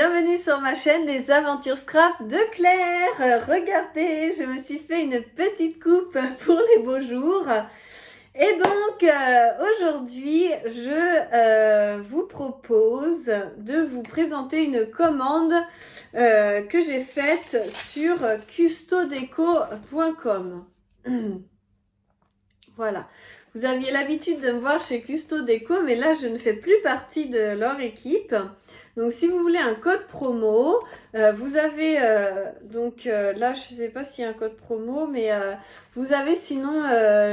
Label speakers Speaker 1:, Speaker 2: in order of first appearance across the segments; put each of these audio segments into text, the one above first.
Speaker 1: bienvenue sur ma chaîne Les Aventures Scrap de Claire. Regardez, je me suis fait une petite coupe pour les beaux jours. Et donc, aujourd'hui, je vous propose de vous présenter une commande que j'ai faite sur custodeco.com. Voilà. Vous aviez l'habitude de me voir chez Custo Déco, mais là, je ne fais plus partie de leur équipe. Donc, si vous voulez un code promo, vous avez, là, je ne sais pas s'il y a un code promo, mais vous avez sinon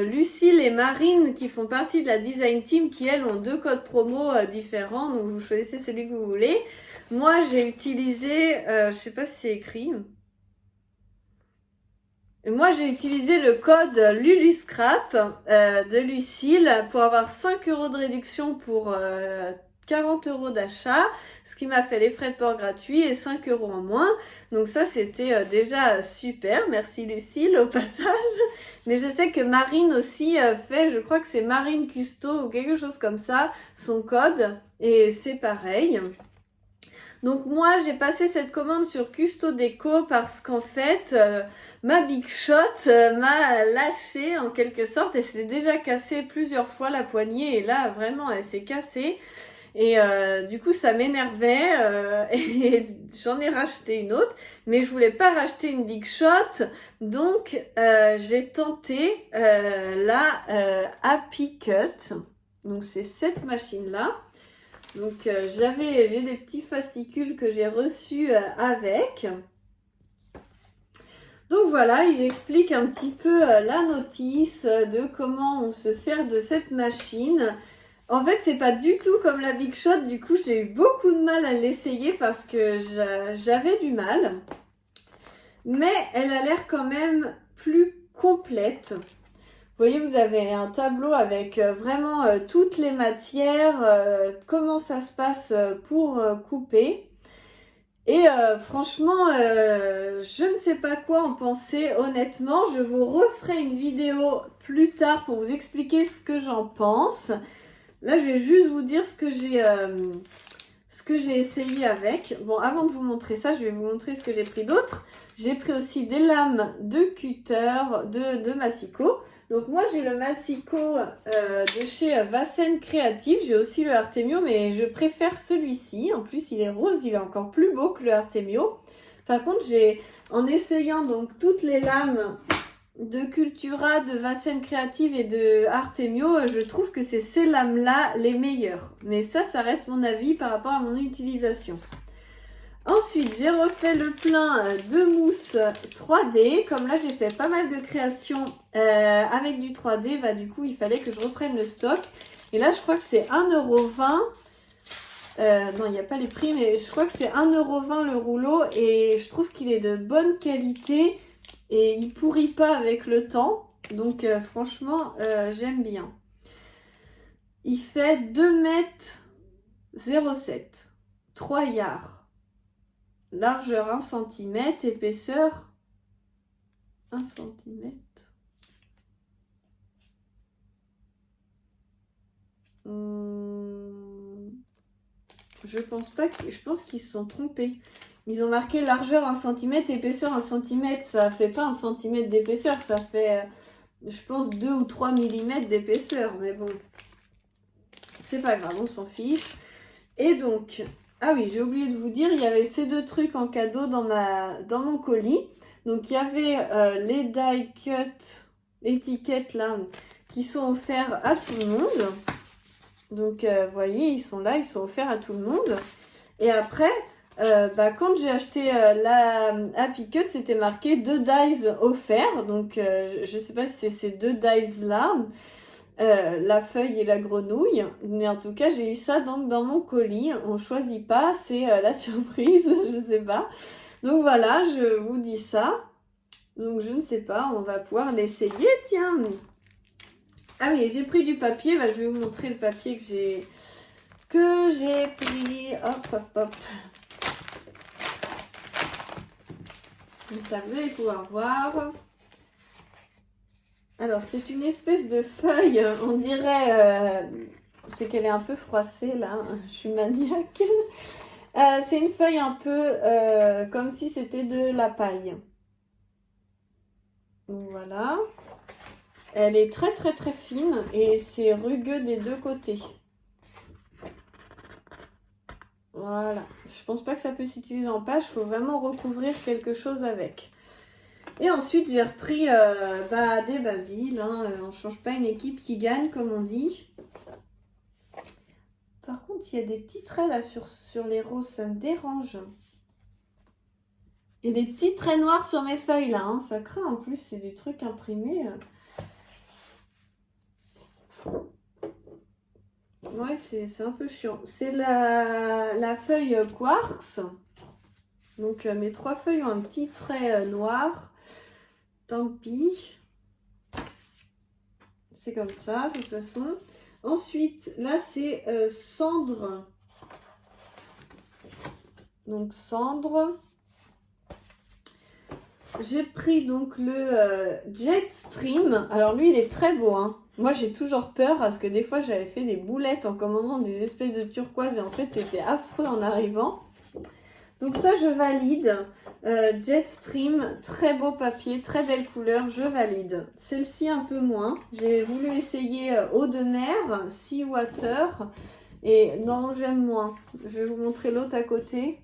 Speaker 1: Lucille et Marine qui font partie de la design team qui, elles, ont deux codes promo différents. Donc, vous choisissez celui que vous voulez. Moi, j'ai utilisé, je ne sais pas si c'est écrit. Moi, j'ai utilisé le code LuluScrap de Lucille pour avoir 5 € de réduction pour 40 € d'achat, ce qui m'a fait les frais de port gratuits et 5 € en moins. Donc ça, c'était déjà super. Merci Lucille au passage. Mais je sais que Marine aussi fait, je crois que c'est Marine Custo ou quelque chose comme ça, son code. Et c'est pareil. Donc moi, j'ai passé cette commande sur Custo Déco parce qu'en fait, ma Big Shot m'a lâché en quelque sorte et s'est déjà cassé plusieurs fois la poignée. Et là, vraiment, elle s'est cassée. Et du coup, ça m'énervait et j'en ai racheté une autre. Mais je voulais pas racheter une Big Shot. Donc, j'ai tenté la Happy Cut. Donc, c'est cette machine-là. Donc j'ai des petits fascicules que j'ai reçus avec. Donc voilà, ils expliquent un petit peu la notice de comment on se sert de cette machine. En fait, c'est pas du tout comme la Big Shot, du coup j'ai eu beaucoup de mal à l'essayer parce que j'avais du mal. Mais elle a l'air quand même plus complète. Vous voyez, vous avez un tableau avec vraiment toutes les matières, comment ça se passe pour couper. Et franchement, je ne sais pas quoi en penser honnêtement. Je vous referai une vidéo plus tard pour vous expliquer ce que j'en pense. Là, je vais juste vous dire ce que j'ai essayé avec. Bon, avant de vous montrer ça, je vais vous montrer ce que j'ai pris d'autre. J'ai pris aussi des lames de cutter de Massico. Donc moi j'ai le Massico de chez Vasen Creative, j'ai aussi le Artemio mais je préfère celui-ci, en plus il est rose, il est encore plus beau que le Artemio. Par contre en essayant donc toutes les lames de Cultura, de Vasen Creative et de Artemio, je trouve que c'est ces lames-là les meilleures. Mais ça reste mon avis par rapport à mon utilisation. Ensuite, j'ai refait le plein de mousse 3D. Comme là, j'ai fait pas mal de créations avec du 3D. Bah, du coup, il fallait que je reprenne le stock. Et là, je crois que c'est 1,20 €. Non, il n'y a pas les prix, mais je crois que c'est 1,20 € le rouleau. Et je trouve qu'il est de bonne qualité. Et il pourrit pas avec le temps. Donc, franchement, j'aime bien. Il fait 2,07 m. 3 yards. Largeur 1 cm, épaisseur 1 cm. Je pense qu'ils se sont trompés. Ils ont marqué largeur 1 cm, épaisseur 1 cm. Ça fait pas 1 cm d'épaisseur, ça fait, je pense, 2 ou 3 mm d'épaisseur. Mais bon, c'est pas grave, on s'en fiche. Et donc, ah oui, j'ai oublié de vous dire, il y avait ces deux trucs en cadeau dans mon colis. Donc, il y avait les die cut étiquettes là qui sont offerts à tout le monde. Donc, vous voyez, ils sont là, ils sont offerts à tout le monde. Et après, quand j'ai acheté la Happy Cut, c'était marqué 2 dies offerts. Donc, je ne sais pas si c'est ces 2 dies là. La feuille et la grenouille, mais en tout cas j'ai eu ça donc dans mon colis. On choisit pas, c'est la surprise, je sais pas. Donc voilà, je vous dis ça. Donc je ne sais pas, on va pouvoir l'essayer, tiens. Ah oui, j'ai pris du papier, je vais vous montrer le papier que j'ai pris. Hop hop hop. Donc ça, vous allez pouvoir voir. Alors, c'est une espèce de feuille, on dirait, c'est qu'elle est un peu froissée là, je suis maniaque. C'est une feuille un peu comme si c'était de la paille. Donc voilà. Elle est très très très fine et c'est rugueux des deux côtés. Voilà. Je pense pas que ça peut s'utiliser en page. Il faut vraiment recouvrir quelque chose avec. Et ensuite, j'ai repris des basiles. Hein. On ne change pas une équipe qui gagne, comme on dit. Par contre, il y a des petits traits là sur les roses. Ça me dérange. Il y a des petits traits noirs sur mes feuilles là. Hein. Ça craint en plus. C'est du truc imprimé. Ouais, c'est un peu chiant. C'est la feuille quartz. Donc, mes 3 feuilles ont un petit trait noir. Tant pis. C'est comme ça, de toute façon. Ensuite, là, c'est cendre. Donc, cendre. J'ai pris donc le Jetstream. Alors, lui, il est très beau. Hein. Moi, j'ai toujours peur parce que des fois, j'avais fait des boulettes en commandant des espèces de turquoise. Et en fait, c'était affreux en arrivant. Donc ça, je valide. Jetstream, très beau papier, très belle couleur, je valide. Celle-ci, un peu moins. J'ai voulu essayer eau de mer, Sea Water. Et non, j'aime moins. Je vais vous montrer l'autre à côté.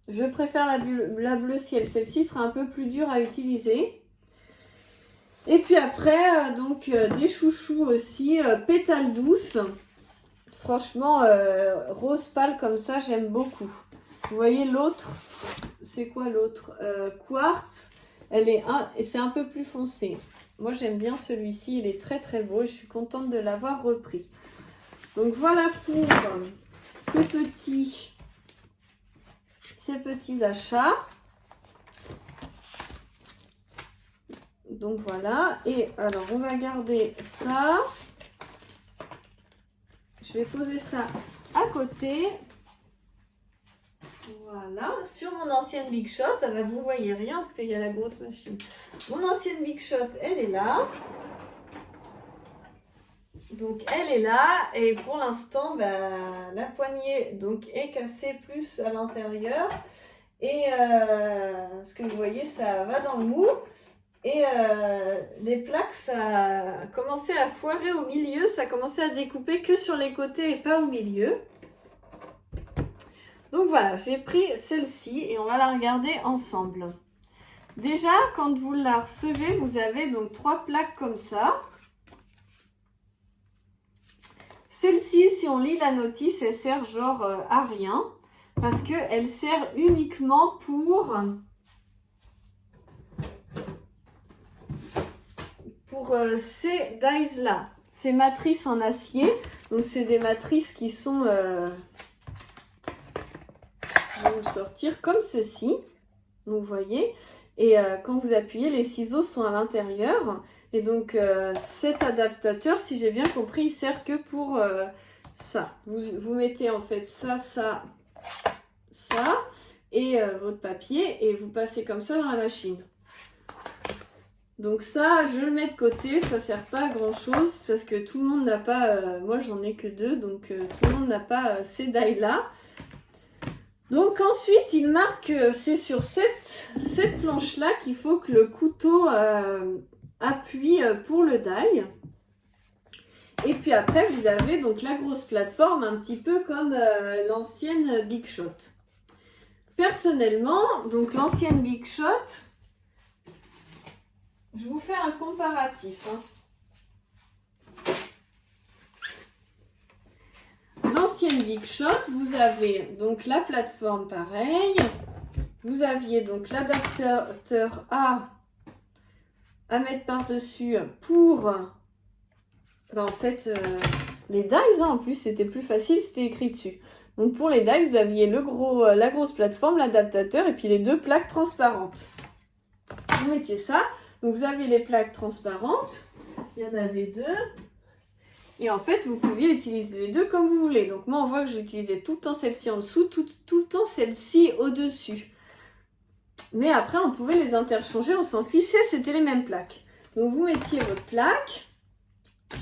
Speaker 1: Je préfère la bleu ciel. Celle-ci sera un peu plus dure à utiliser. Et puis après, des chouchous aussi, pétales douces. Franchement, rose pâle comme ça, j'aime beaucoup. Vous voyez l'autre, c'est quoi l'autre quartz, c'est un peu plus foncé. Moi j'aime bien celui-ci, il est très très beau et je suis contente de l'avoir repris. Donc voilà pour ces petits achats. Donc voilà, et alors on va garder ça. Je vais poser ça à côté. Voilà, sur mon ancienne Big Shot, vous voyez rien parce qu'il y a la grosse machine. Mon ancienne Big Shot, elle est là. Donc elle est là et pour l'instant, la poignée donc, est cassée plus à l'intérieur. Et ce que vous voyez, ça va dans le mou. Et les plaques, ça a commencé à foirer au milieu. Ça a commencé à découper que sur les côtés et pas au milieu. Donc voilà, j'ai pris celle-ci et on va la regarder ensemble. Déjà, quand vous la recevez, vous avez donc 3 plaques comme ça. Celle-ci, si on lit la notice, elle sert genre à rien. Parce qu'elle sert uniquement pour ces dies-là. Ces matrices en acier. Donc c'est des matrices qui sont... je vais vous le sortir comme ceci. Donc vous voyez. Et quand vous appuyez, les ciseaux sont à l'intérieur. Et donc cet adaptateur, si j'ai bien compris, il sert que pour ça. Vous mettez en fait ça et votre papier et vous passez comme ça dans la machine. Donc ça, je le mets de côté, ça sert pas à grand chose parce que tout le monde n'a pas, moi j'en ai que 2, donc tout le monde n'a pas ces die là. Donc ensuite, il marque que c'est sur cette planche-là qu'il faut que le couteau appuie pour le die. Et puis après, vous avez donc la grosse plateforme, un petit peu comme l'ancienne Big Shot. Personnellement, donc l'ancienne Big Shot, je vous fais un comparatif. L'ancienne Big Shot, vous avez donc la plateforme pareil. Vous aviez donc l'adaptateur à mettre par-dessus pour... en fait, les dies, en plus, c'était plus facile, c'était écrit dessus. Donc pour les dies, vous aviez la grosse plateforme, l'adaptateur et puis les 2 plaques transparentes. Vous mettiez ça. Donc vous avez les plaques transparentes. Il y en avait 2. Et en fait, vous pouviez utiliser les 2 comme vous voulez. Donc moi, on voit que j'utilisais tout le temps celle-ci en dessous, tout le temps celle-ci au-dessus. Mais après, on pouvait les interchanger, on s'en fichait, c'était les mêmes plaques. Donc vous mettiez votre plaque.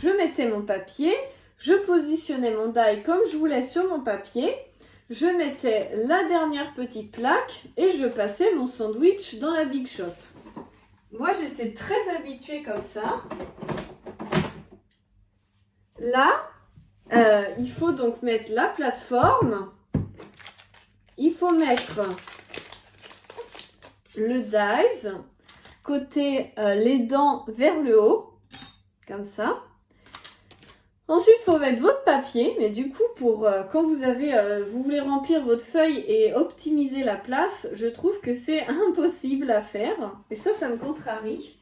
Speaker 1: Je mettais mon papier, je positionnais mon die comme je voulais sur mon papier, je mettais la dernière petite plaque et je passais mon sandwich dans la Big Shot. Moi, j'étais très habituée comme ça. Là, il faut donc mettre la plateforme. Il faut mettre le dies, côté les dents vers le haut, comme ça. Ensuite, il faut mettre votre papier, mais du coup, pour quand vous voulez remplir votre feuille et optimiser la place, je trouve que c'est impossible à faire. Et ça me contrarie.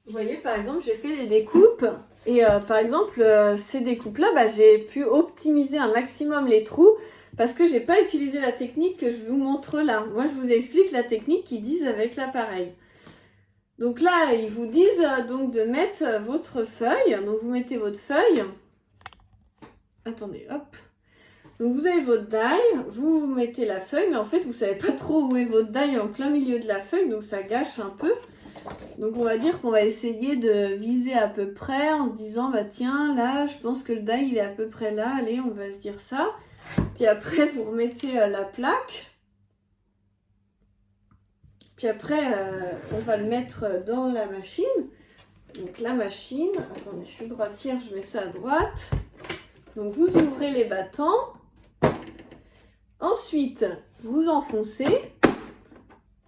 Speaker 1: Vous voyez, par exemple, j'ai fait des découpes. Et par exemple, ces découpes-là, j'ai pu optimiser un maximum les trous parce que j'ai pas utilisé la technique que je vous montre là. Moi, je vous explique la technique qu'ils disent avec l'appareil. Donc là, ils vous disent donc de mettre votre feuille. Donc vous mettez votre feuille. Attendez, hop. Donc vous avez votre die, vous mettez la feuille, mais en fait, vous savez pas trop où est votre die en plein milieu de la feuille, donc ça gâche un peu. Donc on va dire qu'on va essayer de viser à peu près en se disant, bah tiens, là, je pense que le die, il est à peu près là. Allez, on va se dire ça. Puis après, vous remettez la plaque. Puis après, on va le mettre dans la machine. Donc la machine, attendez, je suis droitière, je mets ça à droite. Donc vous ouvrez les battants. Ensuite, vous enfoncez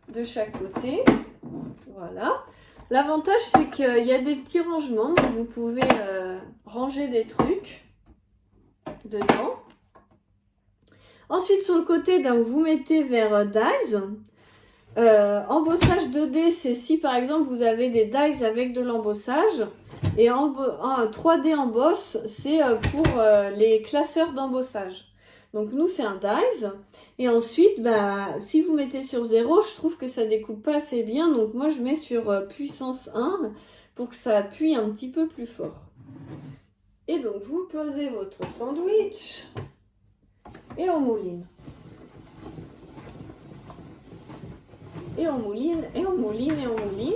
Speaker 1: de chaque côté. Voilà. L'avantage, c'est qu'il y a des petits rangements. Donc vous pouvez ranger des trucs dedans. Ensuite, sur le côté, donc, vous mettez vers dies. Embossage 2D, c'est si par exemple vous avez des dies avec de l'embossage. Et 3D embosse, c'est pour les classeurs d'embossage. Donc nous, c'est un dies. Et ensuite, si vous mettez sur 0, je trouve que ça découpe pas assez bien. Donc moi, je mets sur puissance 1 pour que ça appuie un petit peu plus fort. Et donc, vous posez votre sandwich et on mouline. Et on mouline, et on mouline, et on mouline.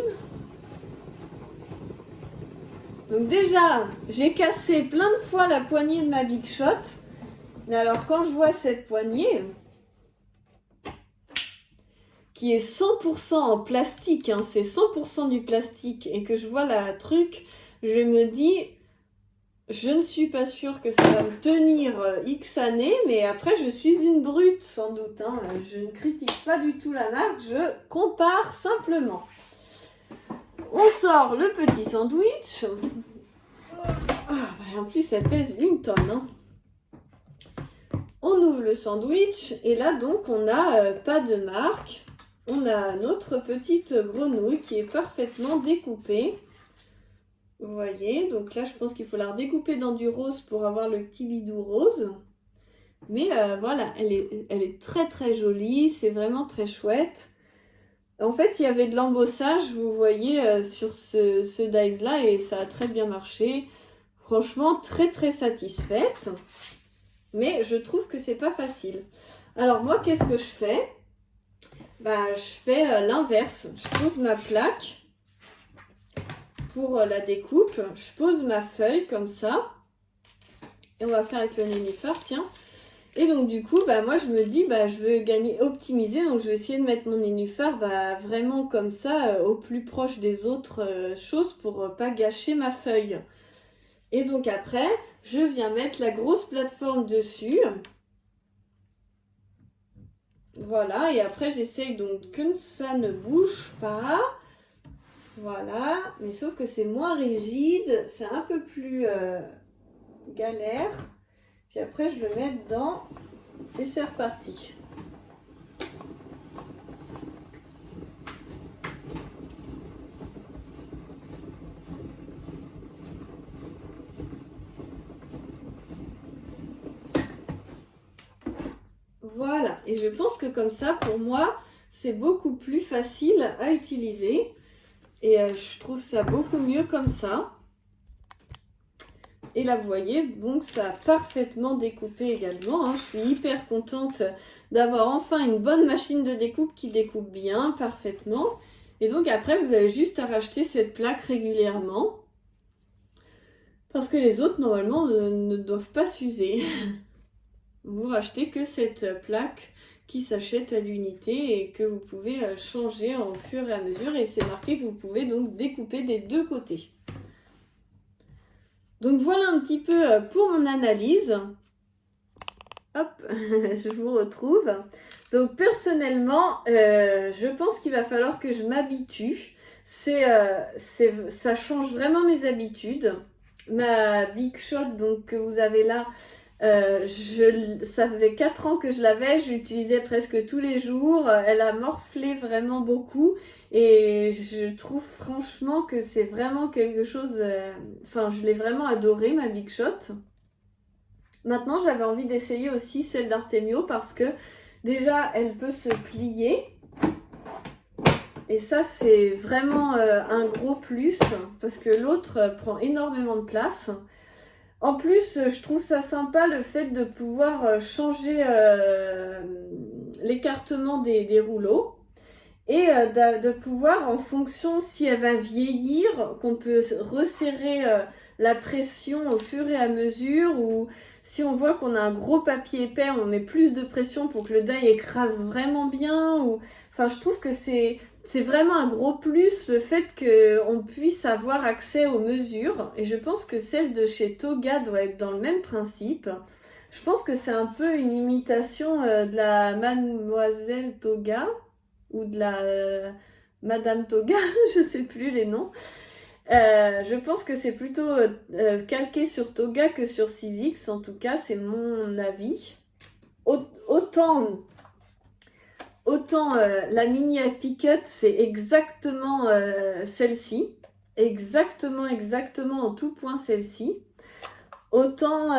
Speaker 1: Donc déjà, j'ai cassé plein de fois la poignée de ma Big Shot. Mais alors quand je vois cette poignée, qui est 100% en plastique, c'est 100% du plastique, et que je vois la truc, je me dis, je ne suis pas sûre que ça va me tenir X années, mais après je suis une brute sans doute. Je ne critique pas du tout la marque, je compare simplement. On sort le petit sandwich. En plus, elle pèse 1 tonne. On ouvre le sandwich et là donc on n'a pas de marque. On a notre petite grenouille qui est parfaitement découpée. Vous voyez, donc là je pense qu'il faut la redécouper dans du rose pour avoir le petit bidou rose. Mais voilà, elle est très très jolie, c'est vraiment très chouette. En fait, il y avait de l'embossage, vous voyez, sur ce dies là et ça a très bien marché. Franchement, très très satisfaite. Mais je trouve que c'est pas facile. Alors moi, qu'est-ce que je fais? Je fais l'inverse. Je pose ma plaque pour la découpe. Je pose ma feuille comme ça. Et on va faire avec le nénuphar, tiens. Et donc du coup, moi je me dis, je veux optimiser. Donc je vais essayer de mettre mon nénuphar vraiment comme ça, au plus proche des autres choses pour pas gâcher ma feuille. Et donc après, je viens mettre la grosse plateforme dessus. Voilà, et après j'essaye donc que ça ne bouge pas. Voilà, mais sauf que c'est moins rigide, c'est un peu plus galère. Puis après je le mets dedans et c'est reparti. Voilà, et je pense que comme ça, pour moi, c'est beaucoup plus facile à utiliser. Et je trouve ça beaucoup mieux comme ça. Et là, vous voyez, donc ça a parfaitement découpé également. Je suis hyper contente d'avoir enfin une bonne machine de découpe qui découpe bien, parfaitement. Et donc après, vous avez juste à racheter cette plaque régulièrement. Parce que les autres, normalement, ne doivent pas s'user. Vous rachetez que cette plaque qui s'achète à l'unité et que vous pouvez changer au fur et à mesure. Et c'est marqué que vous pouvez donc découper des deux côtés. Donc voilà un petit peu pour mon analyse. Hop, je vous retrouve. Donc personnellement, je pense qu'il va falloir que je m'habitue. Ça change vraiment mes habitudes. Ma Big Shot donc, que vous avez là, ça faisait 4 ans que je l'avais, je l'utilisais presque tous les jours. Elle a morflé vraiment beaucoup et je trouve franchement que c'est vraiment quelque chose... Enfin, je l'ai vraiment adoré, ma Big Shot. Maintenant, j'avais envie d'essayer aussi celle d'Artemio parce que déjà, elle peut se plier. Et ça, c'est vraiment un gros plus parce que l'autre prend énormément de place. En plus, je trouve ça sympa le fait de pouvoir changer l'écartement des rouleaux et de pouvoir, en fonction si elle va vieillir, qu'on peut resserrer la pression au fur et à mesure, ou si on voit qu'on a un gros papier épais, on met plus de pression pour que le die écrase vraiment bien. Enfin, je trouve que c'est vraiment un gros plus le fait qu'on puisse avoir accès aux mesures. Et je pense que celle de chez Toga doit être dans le même principe. Je pense que c'est un peu une imitation de la Mademoiselle Toga ou de la Madame Toga, je sais plus les noms. Je pense que c'est plutôt calqué sur Toga que sur 6X, en tout cas, c'est mon avis. Autant la mini Happy Cut, c'est exactement celle-ci. Exactement en tout point celle-ci. Autant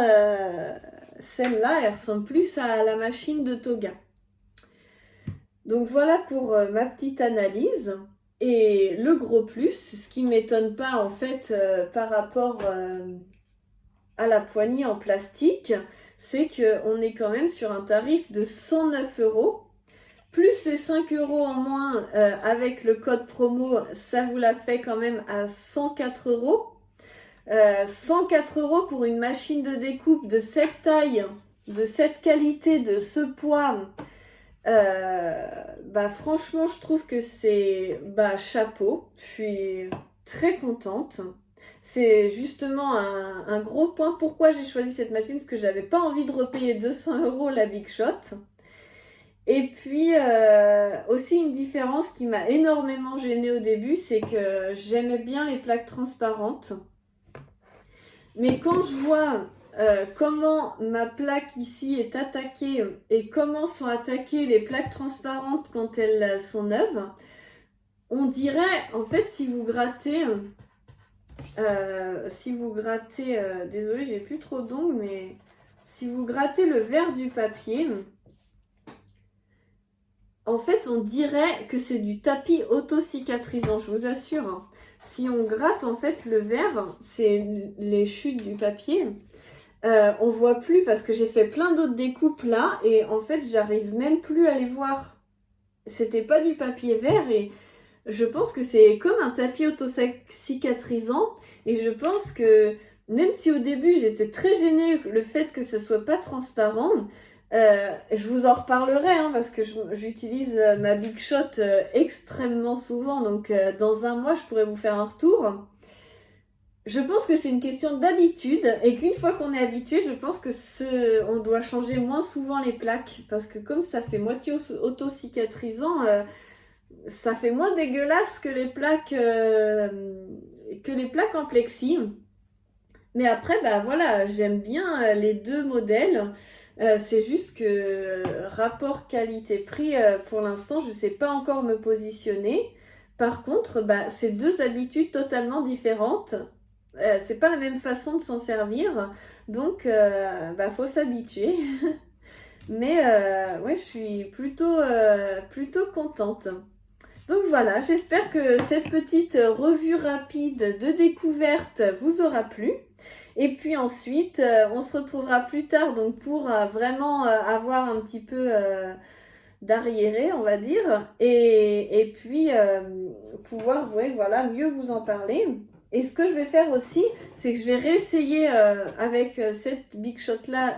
Speaker 1: celle-là, elle ressemble plus à la machine de Toga. Donc voilà pour ma petite analyse. Et le gros plus, ce qui ne m'étonne pas en fait par rapport à la poignée en plastique, c'est qu'on est quand même sur un tarif de 109 €. Plus les 5 € en moins avec le code promo, ça vous la fait quand même à 104 €. 104 € pour une machine de découpe de cette taille, de cette qualité, de ce poids. Franchement, je trouve que c'est chapeau. Je suis très contente. C'est justement un gros point pourquoi j'ai choisi cette machine, parce que j'avais pas envie de repayer 200 € la Big Shot. Et puis aussi une différence qui m'a énormément gênée au début, c'est que j'aimais bien les plaques transparentes. Mais quand je vois comment ma plaque ici est attaquée et comment sont attaquées les plaques transparentes quand elles sont neuves, on dirait, en fait, si vous grattez, désolée, j'ai plus trop d'ongles, mais si vous grattez le verre du papier, en fait, on dirait que c'est du tapis auto-cicatrisant, je vous assure. Hein. Si on gratte, en fait, le verre, c'est les chutes du papier. On voit plus parce que j'ai fait plein d'autres découpes là et en fait j'arrive même plus à les voir. C'était pas du papier vert et je pense que c'est comme un tapis auto-cicatrisant et je pense que même si au début j'étais très gênée le fait que ce soit pas transparent, je vous en reparlerai hein, parce que j'utilise ma Big Shot extrêmement souvent donc dans un mois je pourrais vous faire un retour. Je pense que c'est une question d'habitude et qu'une fois qu'on est habitué, je pense que on doit changer moins souvent les plaques parce que comme ça fait moitié auto-cicatrisant, ça fait moins dégueulasse que les plaques en plexi. Mais après, voilà, j'aime bien les deux modèles. C'est juste que rapport qualité-prix, pour l'instant, je ne sais pas encore me positionner. Par contre, c'est deux habitudes totalement différentes. C'est pas la même façon de s'en servir, donc faut s'habituer. Mais ouais, je suis plutôt contente. Donc voilà, j'espère que cette petite revue rapide de découverte vous aura plu. Et puis ensuite, on se retrouvera plus tard donc pour vraiment avoir un petit peu d'arriéré, on va dire, et puis pouvoir mieux vous en parler. Et ce que je vais faire aussi, c'est que je vais réessayer avec cette Big Shot là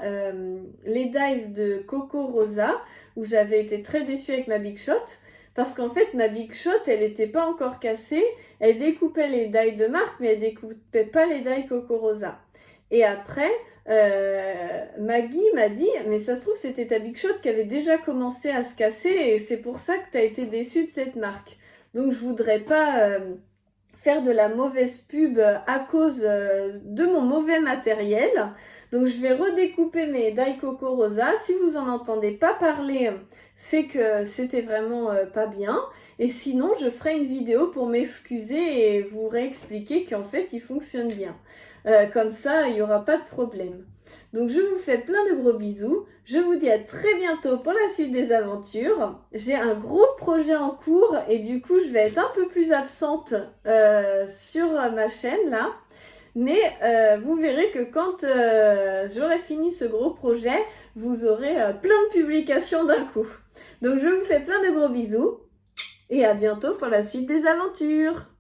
Speaker 1: les dies de Coco Rosa, où j'avais été très déçue avec ma Big Shot, parce qu'en fait ma Big Shot elle n'était pas encore cassée, elle découpait les dies de marque, mais elle découpait pas les dies Coco Rosa. Et après, Maggie m'a dit, mais ça se trouve c'était ta Big Shot qui avait déjà commencé à se casser, et c'est pour ça que tu as été déçue de cette marque. Donc je voudrais pas faire de la mauvaise pub à cause de mon mauvais matériel. Donc je vais redécouper mes die Coco Rosa. Si vous en entendez pas parler, c'est que c'était vraiment pas bien. Et sinon, je ferai une vidéo pour m'excuser et vous réexpliquer qu'en fait, il fonctionne bien. Comme ça, il n'y aura pas de problème. Donc je vous fais plein de gros bisous. Je vous dis à très bientôt pour la suite des aventures. J'ai un gros projet en cours et du coup je vais être un peu plus absente sur ma chaîne là. Mais vous verrez que quand j'aurai fini ce gros projet, vous aurez plein de publications d'un coup. Donc je vous fais plein de gros bisous et à bientôt pour la suite des aventures.